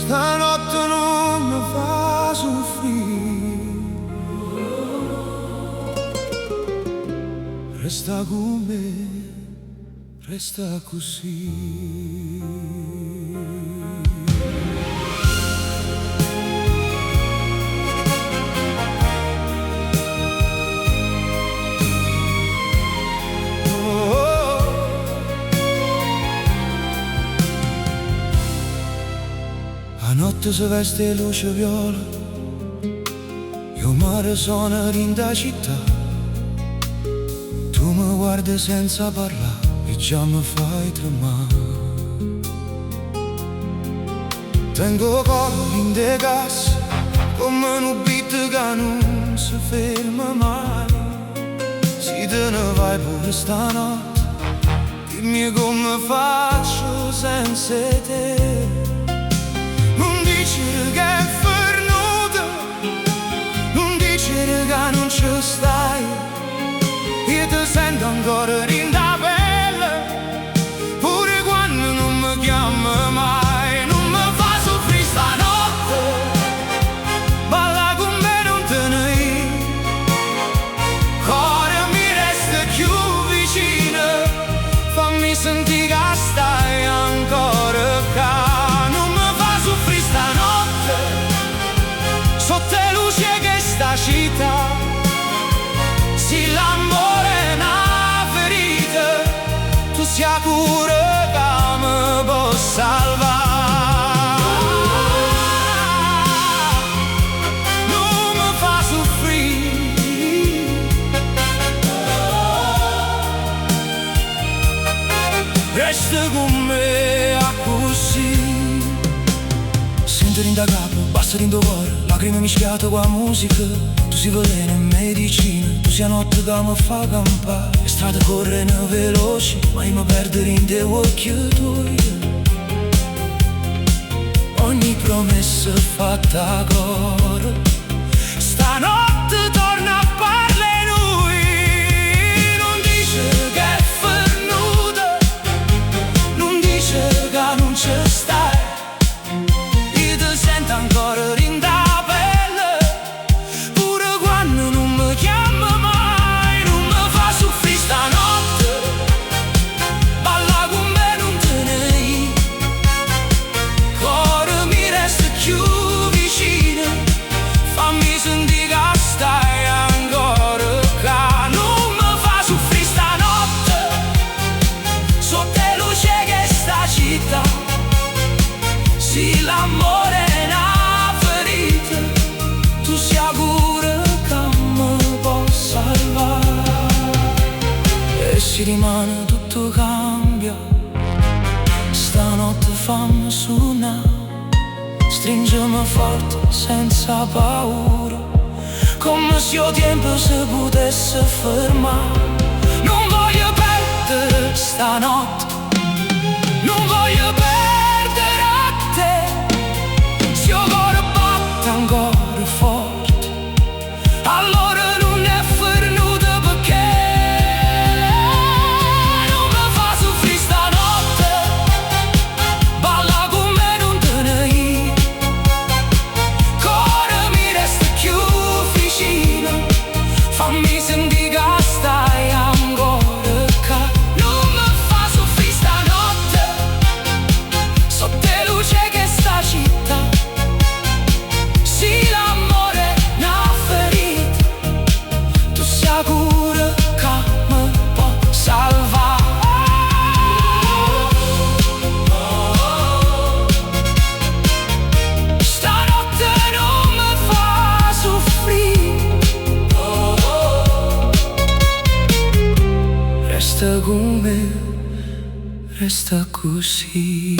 Stanotte non mi fa soffrire, resta con me, resta così. La notte si veste luce viola, io mare sono in da città. Tu mi guardi senza parlare e già mi fai tremare. Tengo collo in de gas, come un beat che non si ferma mai. Se te ne vai pure stanotte, dimmi come faccio senza te. Non dicere che è fernuta, non dicere che non ci stai. Io ti sento ancora in da pelle, pure quando non mi chiami mai. Non mi fa soffrire stanotte, balla con me non te ne ir. Cuore mi resta più vicino, fammi sentire che stai ancora qua. Sotto luce che sta città, se l'amore è una ferita, tu sia cura che mi può salvare. Non mi fa soffrire, resta con me a così. Sento in da capo, basta in do cuore, lacrime mischiate con la musica. Tu sei veleno e medicina, tu sei notte che mi fa campare. Le strade corrono veloci, ma io mi perdo in te occhi tuoi. Ogni promessa fatta a coro, stanotte torna a parlare lui. Non dice che è fernuta, non dice che non ci stai. Io ti sento ancora in da pelle, pure quando non mi chiama mai. Non mi fa soffrire stanotte, balla con me non te ne ir. Cuore mi resta più vicino, fammi sentire che stai ancora qua. Non mi fa soffrire stanotte, sotto luce che sta città, se l'amore è una ferita, tu sei sicura che mi può salvare. E si rimane tutto cambia, stanotte fammi suonare. Stringimi forte senza paura, come se il tempo si potesse fermare. Non voglio perdere stanotte, non voglio perdere te. Se il cuore batte ancora forte, allora non è fernuta perché non mi fa soffrire stanotte, balla con me non te ne ir. Cuore mi resta più vicino, fammi sentire che stai ancora qua. Non mi fa soffrire stanotte, sotto luce che sta città, se l'amore è una ferita, tu sei sicura che mi può salvare. Stanotte non mi fa soffrire, resta con me, resta così.